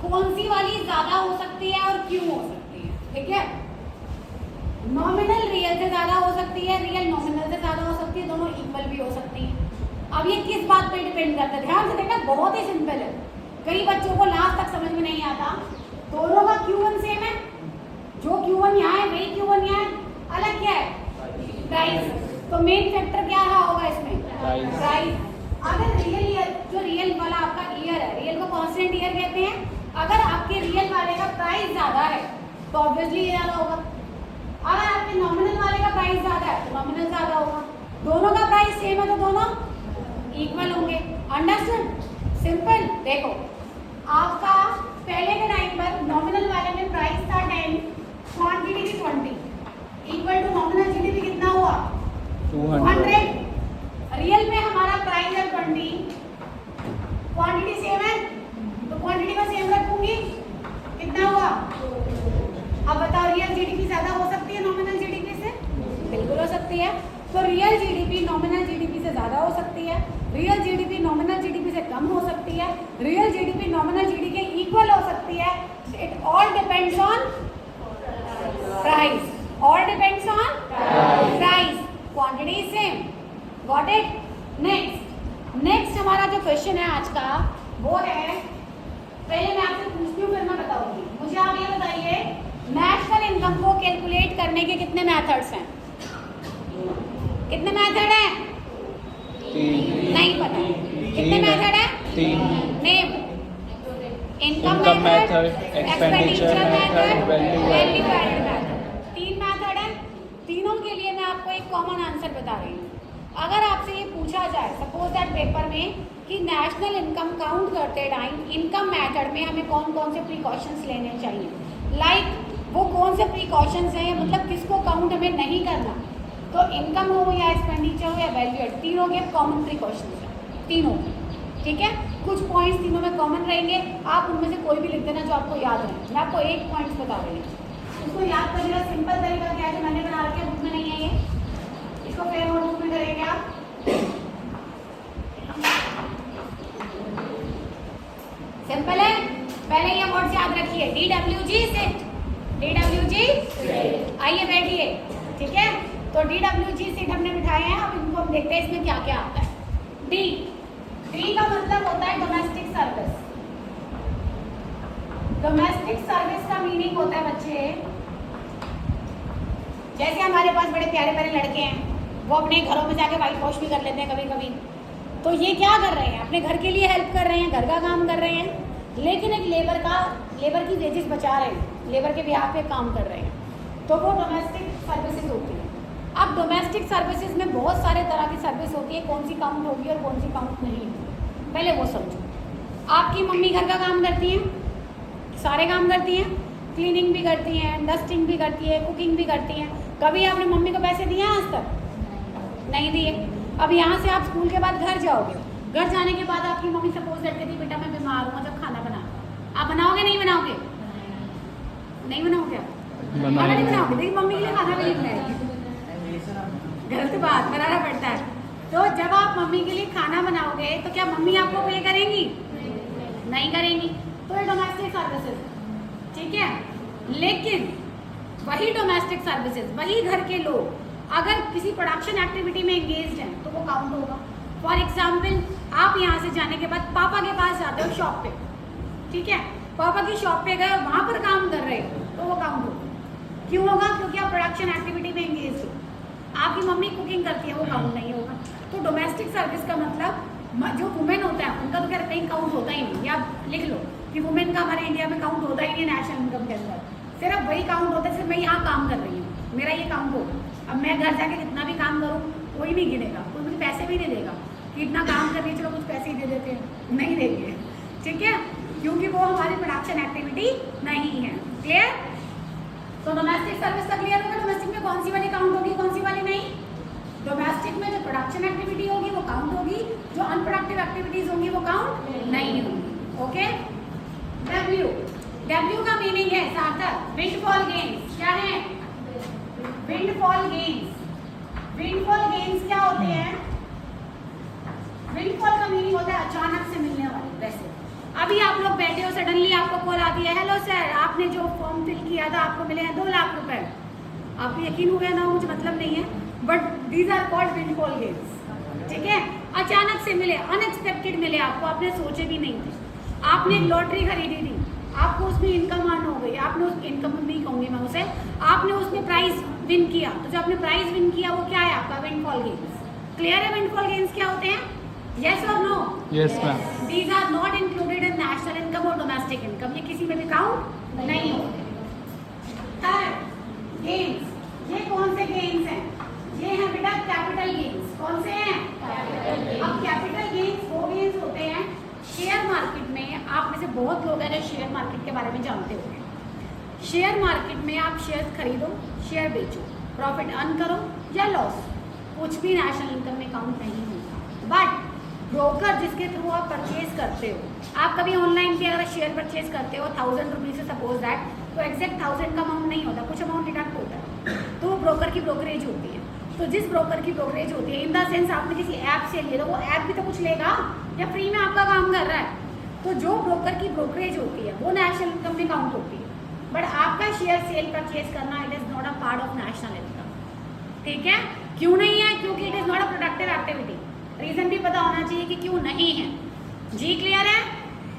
कौन सी वाली ज्यादा हो सकती है और क्यों हो सकती है, ठीक है। नॉमिनल रियल से ज्यादा हो सकती है, रियल नॉमिनल से ज्यादा हो सकती है, दोनों इक्वल भी हो सकती है। अब ये किस बात पे डिपेंड करता है, ध्यान से देखना, बहुत ही सिंपल है। कई बच्चों को लास्ट तक समझ में नहीं आता। दोनों का Q1 सेम है, जो Q1 यहाँ है वही Q1 यहाँ है, अलग क्या है, प्राइस। तो मेन फैक्टर क्या रहा होगा इसमें, प्राइस। अगर रियल ईयर, जो रियल वाला आपका ईयर है, रियल को कांस्टेंट ईयर कहते हैं, अगर आपके रियल वाले का प्राइस ज्यादा है तो ऑब्वियसली ये ज्यादा होगा। अगर आपके नॉमिनल वाले का प्राइस ज्यादा है तो नॉमिनल ज्यादा होगा। दोनों का प्राइस सेम है तो दोनों इक्वल होंगे। Understand, simple. देखो आपका पहले के टाइम पर नॉमिनल वाले में प्राइस था 10, क्वांटिटी थी 20, इक्वल टू नॉमिनल जीडीपी कितना हुआ 200। रियल में हमारा प्राइस है 20, क्वांटिटी सेम है तो क्वांटिटी को सेम रखूंगी, कितना हुआ। अब बताओ रियल जीडीपी ज्यादा हो सकती है नॉमिनल जीडीपी से, बिल्कुल हो सकती है। तो रियल जीडीपी नॉमिनल जीडीपी से ज्यादा हो सकती है, रियल जीडीपी नॉमिनल जीडीपी से कम हो सकती है, रियल जीडीपी नॉमिनल जीडीपी के इक्वल हो सकती है। It all depends on price, all depends on price, quantity same. Got it. Next हमारा जो क्वेश्चन है आज का वो है, पहले मैं आपसे पूछती हूँ फिर मैं बताऊंगी। मुझे आप ये बताइए, नेशनल इनकम को कैलकुलेट करने के कितने मेथड्स हैं, कितने मेथड हैं, नहीं पता, कितने मेथड हैं, 3। Name, income method, expenditure method, value added method. 3 method है। तीनों के लिए मैं आपको एक कॉमन आंसर बता रही हूँ। अगर आपसे ये पूछा जाए सपोज दैट पेपर में कि नेशनल इनकम काउंट करते टाइम इनकम मेथड में हमें कौन कौन से प्रिकॉशंस लेने चाहिए, लाइक वो कौन से प्रिकॉशंस हैं, मतलब किसको काउंट हमें नहीं करना, तो इनकम हो या एक्सपेंडिचर हो या वैल्यू एड, तीनों के कॉमन प्रिकॉशंस हैं तीनों, ठीक है। कुछ पॉइंट्स तीनों में कॉमन रहेंगे, आप उनमें से कोई भी लिख देना जो आपको याद रहे। मैं आपको एक पॉइंट्स बता रही हूँ, उसको याद करने का सिंपल तरीका क्या है, जो मैंने बना रखा है बुक में नहीं है ये, इसको फिर नोटबुक में करेंगे आप। सिंपल है, पहले ये वर्ड्स याद रखिए, DWG सेट, DWG आइए बैठिए, ठीक है। तो DWG सेट हमने बिठाए हैं, अब इनको हम देखते हैं इसमें क्या क्या आता है। डी का मतलब होता है डोमेस्टिक सर्विस। डोमेस्टिक सर्विस का मीनिंग होता है बच्चे, जैसे हमारे पास बड़े प्यारे प्यारे लड़के हैं, वो अपने घरों में जाके वाइट वॉश भी कर लेते हैं कभी कभी, तो ये क्या कर रहे हैं, अपने घर के लिए हेल्प कर रहे हैं, घर का काम कर रहे हैं, लेकिन एक लेबर की वेजेस बचा रहे हैं, लेबर के बिहाफ पे काम कर रहे हैं, तो वो डोमेस्टिक सर्विसेज होती है। अब डोमेस्टिक सर्विसेज में बहुत सारे तरह की सर्विस होती है, कौन सी काउंट होगी और कौन सी काउंट नहीं होगी, पहले वो समझो। आपकी मम्मी घर का काम करती हैं, सारे काम करती हैं, क्लीनिंग भी करती हैं, डस्टिंग भी करती है, कुकिंग भी करती हैं। कभी आपने मम्मी को पैसे दिए आज तक, नहीं दिए। अब यहाँ से आप स्कूल के बाद घर जाओगे, घर जाने के बाद आपकी मम्मी सपोज करती थी बेटा मैं बीमार हूँ, जब खाना बना, आप बनाओगे नहीं बनाओगे, नहीं बनाओगे आप, खाना नहीं बनाओगे, देखिए मम्मी के लिए खाना भी नहीं बनाएगी, गलत बात, बनाना पड़ता है। तो जब आप मम्मी के लिए खाना बनाओगे तो क्या मम्मी आपको पे करेंगी, नहीं करेंगी, तो ये डोमेस्टिक सर्विसेज, ठीक है। लेकिन वही डोमेस्टिक सर्विसेज, वही घर के लोग अगर किसी प्रोडक्शन एक्टिविटी में एंगेज्ड हैं तो वो काउंट होगा। फॉर एग्जाम्पल, आप यहाँ से जाने के बाद पापा के पास जाते हो शॉप पे, ठीक है, पापा की शॉप पे गए और वहाँ पर काम कर रहे हो तो वो काउंट होगा। क्यों होगा, क्योंकि आप प्रोडक्शन एक्टिविटी में एंगेज हो। आपकी मम्मी कुकिंग करती है, वो काउंट नहीं होगा। तो डोमेस्टिक सर्विस का मतलब जो वुमेन होता है उनका तो कहीं काउंट होता ही नहीं, या लिख लो कि वुमेन का हमारे इंडिया में काउंट होता ही नहीं नेशनल इनकम के अंदर, सिर्फ वही काउंट होता है सिर्फ मैं यहाँ काम कर रही हूँ, मेरा ये काउंट होगा। अब मैं घर जाके कितना भी काम करूँ कोई नहीं गिनेगा, कोई मुझे पैसे भी नहीं देगा कि इतना काम कर रही है, चलो कुछ पैसे ही दे देते हैं, नहीं देंगे, ठीक है, क्योंकि वो हमारी प्रोडक्शन एक्टिविटी नहीं है। क्लियर। तो डोमेस्टिक सर्विस का क्लियर होगा, डोमेस्टिक में कौन सी वाली काउंट होगी, कौन सी वाली नहीं। डोमेस्टिक में जो प्रोडक्शन एक्टिविटी होगी वो काउंट होगी, जो अनप्रोडक्टिव एक्टिविटीज होंगी वो काउंट नहीं होगी। ओके। डब्ल्यू का मीनिंग है सार्थक, विंडफॉल गेन्स। क्या है, विंडफॉल गेन्स। विंडफॉल गेन्स क्या होते हैं, विंडफॉल का मीनिंग होता है अचानक से मिलने वाले। वैसे अभी आप लोग बैठे हो, सडनली आपको कॉल आती है, हेलो सर आपने जो फॉर्म फिल किया था आपको मिले हैं 2 लाख रुपए। आपको यकीन हो गया ना, मुझे मतलब नहीं है, but these are called windfall gains. ठीक है, अचानक से मिले, अनएक्सपेक्टेड मिले आपको, आपने सोचे भी नहीं थे। आपने एक लॉटरी खरीदी थी, आपको उसमें इनकम अर्न हो गई, आपने उस इनकम नहीं कहूँगी मैं उसे, आपने उसमें प्राइज विन किया। तो जो आपने प्राइज विन किया वो क्या है आपका? Windfall gains. क्लियर है विंडफॉल गेन्स क्या होते हैं? यस और no? Yes ma'am. These are not included in national income और डोमेस्टिक इनकम, ये किसी में भी काउंट नहीं होते। Third, gains. ये कौन से गेन्स हैं? ये हैं बेटा कैपिटल गेन्स। कौन से हैं? अब कैपिटल गेन्स वो गेन्स होते हैं शेयर मार्केट में। आप में से बहुत लोग हैं जो शेयर मार्केट के बारे में जानते होंगे। शेयर मार्केट में आप शेयर खरीदो, शेयर बेचो, प्रॉफिट अर्न करो या लॉस, कुछ भी नेशनल इनकम में काउंट नहीं होता। बट ब्रोकर जिसके थ्रू आप परचेज करते हो, आप कभी ऑनलाइन पे अगर शेयर परचेज करते हो 1000 रुपीज से सपोज दैट, तो एग्जैक्ट 1000 का अमाउंट नहीं होता, कुछ अमाउंट डिडक्ट होता है, तो वो ब्रोकर की ब्रोकरेज होती है। तो जिस ब्रोकर की ब्रोकरेज होती है, इन द सेंस आपने किसी ऐप से लिया, तो वो ऐप भी तो कुछ लेगा या फ्री में आपका काम कर रहा है। तो जो ब्रोकर की ब्रोकरेज होती है वो नेशनल इनकम में काउंट होती है। बट आपका शेयर सेल परचेज करना it is not a part of national income. ठीक है, क्यों नहीं है? क्योंकि it is not a productive activity. Reason भी पता होना चाहिए कि क्यों नहीं है। जी क्लियर है?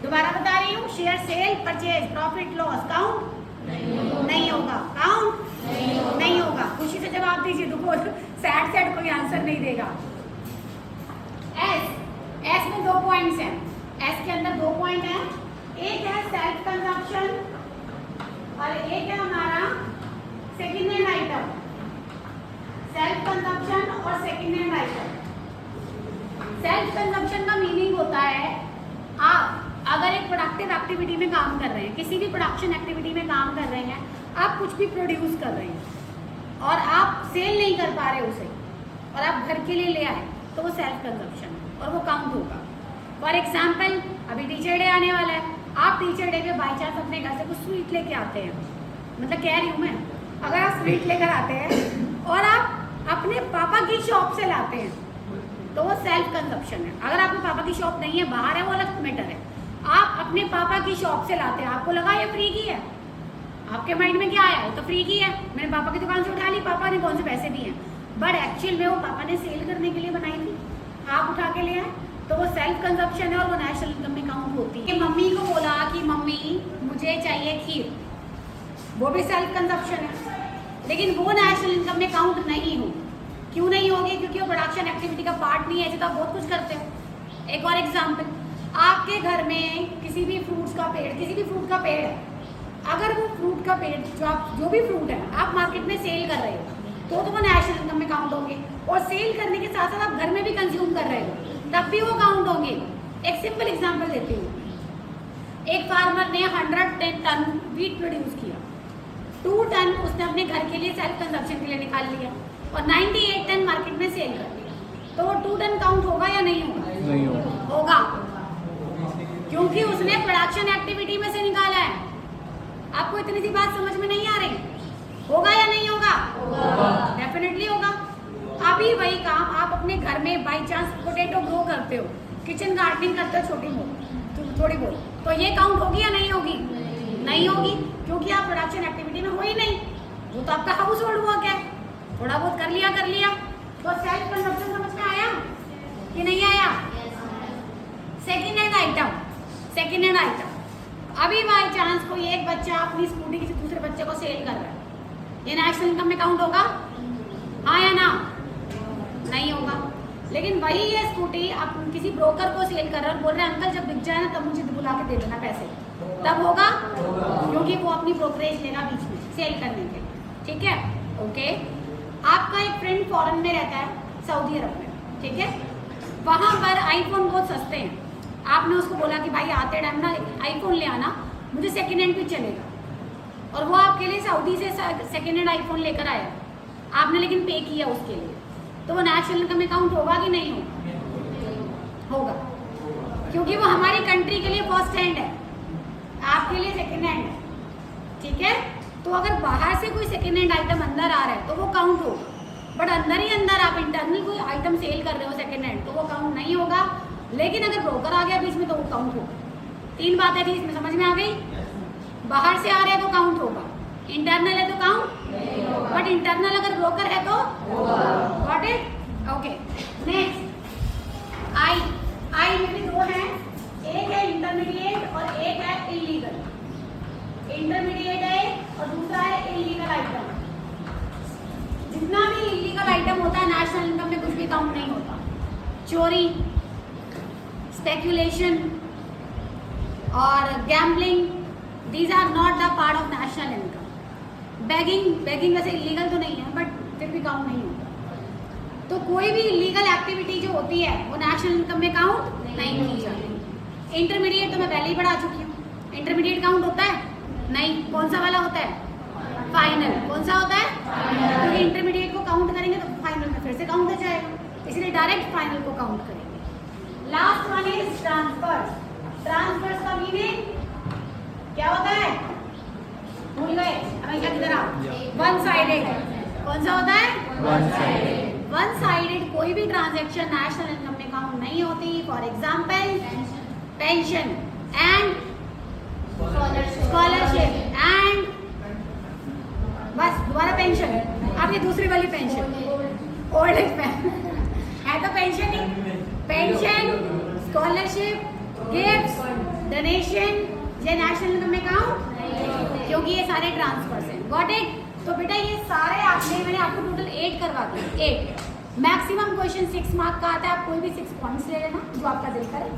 दोबारा बता रही हूँ, share sale purchase profit loss count नहीं होगा। काउंट नहीं होगा। खुशी से जवाब दीजिए, दुखो सैड सैड कोई आंसर नहीं देगा। एस में 2 पॉइंट्स हैं। एस के अंदर 2 पॉइंट हैं, एक है सेल्फ कंजप्शन और एक है हमारा second hand item. Self consumption और second hand item. Self consumption का मीनिंग होता है आप अगर एक प्रोडक्टिव एक्टिविटी में काम कर रहे हैं, किसी भी प्रोडक्शन एक्टिविटी में काम कर रहे हैं, आप कुछ भी प्रोड्यूस कर रहे हैं और आप सेल नहीं कर पा रहे उसे और आप घर के लिए ले आए, तो वो सेल्फ कंजप्शन है और वो काउंट होगा। फॉर एग्जाम्पल, अभी टीचर डे आने वाला है, आप टीचर डे पे बाई चांस अपने घर से कुछ स्वीट लेके आते हैं, मतलब कह रही हूँ मैं, अगर आप स्वीट लेकर आते हैं और आप अपने पापा की शॉप से लाते हैं, तो वो सेल्फ कंजप्शन है। अगर आपके पापा की शॉप नहीं है, बाहर है, वो अलग मैटर है। आप अपने पापा की शॉप से लाते हैं, आपको लगा ये फ्री की है, आपके माइंड में क्या आया? तो फ्री की है, मैंने पापा की दुकान से उठा ली, पापा ने कौन से पैसे दिए हैं, बट एक्चुअल में वो पापा ने सेल करने के लिए बनाई थी, आप उठा के ले आए, तो वो सेल्फ कंजप्शन है और वो नेशनल इनकम में काउंट होती है। मम्मी को बोला कि मम्मी मुझे चाहिए खीर, वो भी सेल्फ कंजप्शन है, लेकिन वो नेशनल इनकम में काउंट नहीं हो। क्यों नहीं होगी? क्योंकि वो प्रोडक्शन एक्टिविटी का पार्ट नहीं है। ऐसे तो आप बहुत कुछ करते हो। एक और एग्जाम्पल, आपके घर में किसी भी फ्रूट्स का पेड़, किसी भी फ्रूट का पेड़ है, अगर वो फ्रूट का पेड़ जो भी फ्रूट है आप मार्केट में सेल कर रहे हो, तो वो नेशनल इनकम में काउंट होंगे। और सेल करने के साथ साथ आप घर में भी कंज्यूम कर रहे हो, तब भी वो काउंट होंगे। एक सिंपल एग्जाम्पल देती हूँ। एक फार्मर ने 110 टन वीट प्रोड्यूस किया, 2 टन उसने अपने घर के लिए सेल्फ कंजप्शन के लिए निकाल लिया और 98 टन मार्केट में सेल कर दिया, तो वो 2 टन काउंट होगा या नहीं होगा? नहीं होगा। होगा, क्योंकि उसने प्रोडक्शन एक्टिविटी में से निकाला है। आपको इतनी सी बात समझ में नहीं आ रही? होगा या नहीं होगा? डेफिनेटली होगा। अभी वही काम आप अपने घर में बाई चांस पोटैटो ग्रो करते हो, किचन गार्डनिंग करते हो छोटी मोटी, थोड़ी बहुत, तो ये काउंट होगी या नहीं होगी? नहीं होगी, क्योंकि आप प्रोडक्शन एक्टिविटी में हो ही नहीं। वो तो आपका हाउस होल्ड वर्क है, थोड़ा बहुत कर लिया। तो सेल्फ कंजप्शन समझ में आया कि नहीं आया? Second hand item. Second hand item, अभी बाई चांस कोई एक बच्चा अपनी स्कूटी किसी दूसरे बच्चे को सेल कर रहा है, ये नेशनल इनकम में काउंट होगा? हाँ या ना? नहीं होगा। लेकिन वही ये स्कूटी आप किसी ब्रोकर को सेल कर रहे हैं और बोल रहे हैं अंकल जब बिक जाए ना तब मुझे बुला के दे देना पैसे, तब होगा? क्योंकि वो अपनी ब्रोकरेज लेगा बीच में सेल करने के लिए। ठीक है, ओके। आपका एक फ्रेंड फॉरेन में रहता है, सऊदी अरब में, ठीक है, वहाँ पर आईफोन बहुत सस्ते हैं। आपने उसको बोला कि भाई आते टाइम ना आईफोन ले आना, मुझे सेकेंड हैंड भी चलेगा, और वो आपके लिए सऊदी से सेकेंड हैंड आईफोन लेकर आया, आपने लेकिन पे किया उसके लिए, तो वो नेशनल इनकम में काउंट होगा कि नहीं होगा? होगा, क्योंकि वो हमारी कंट्री के लिए फर्स्ट हैंड है, आपके लिए सेकेंड हैंड है। ठीक है, तो अगर बाहर से कोई सेकेंड हैंड आइटम अंदर आ रहा है तो वो काउंट होगा, बट अंदर ही अंदर आप इंटरनल कोई आइटम सेल कर रहे हो सेकेंड हैंड, तो वो काउंट नहीं होगा। लेकिन अगर ब्रोकर आ गया बीच में तो वो काउंट होगा। 3 बातें थी, इसमें समझ में आ गई? बाहर से आ रहे हैं तो काउंट होगा, इंटरनल है तो काउंट, बट इंटरनल अगर ब्रोकर है तो got it? Okay. Next I में भी 2 हैं, एक है इंटरमीडिएट और एक है इलीगल। इंटरमीडिएट है और दूसरा है इलीगल आइटम। जितना भी इलीगल आइटम होता है नेशनल इनकम में कुछ भी काउंट नहीं होता। चोरी, स्पेक्यूलेशन और gambling, these are not the part of national income. Begging वैसे इलीगल तो नहीं है बट फिर भी काउंट नहीं होता। तो कोई भी इलीगल एक्टिविटी जो होती है वो नेशनल इनकम में काउंट नहीं की जाती। इंटरमीडिएट तो मैं पहले ही पढ़ा चुकी हूँ। इंटरमीडिएट काउंट होता है? नहीं। कौन सा वाला होता है? फाइनल। कौन सा होता है? क्योंकि इंटरमीडिएट को काउंट करेंगे तो फाइनल में फिर से काउंट हो जाएगा, इसलिए डायरेक्ट फाइनल को काउंट करेंगे। Last one is transfers. Transfers का मीनिंग क्या होता है? भूल गए? हमेशा की तरह वन साइडेड। कौन सा होता है? One sided. वन साइडेड कोई भी ट्रांजैक्शन नेशनल इनकम में काउंट नहीं होती। For example pension and scholarship and बस दोबारा पेंशन, अब ये दूसरी वाली पेंशन ओल्ड एज है तो पेंशन ही। पेंशन, स्कॉलरशिप, गिफ्ट्स, डोनेशन, ये नेशनल इनकम में काउंट क्योंकि ये सारे ट्रांसफर्स हैं। Got it? तो बेटा ये सारे मैंने आपको टोटल 8 करवा दिए। 8 मैक्सिमम क्वेश्चन 6 मार्क का आता है। आप कोई भी 6 पॉइंट्स ले लेना जो आपका दिल करे।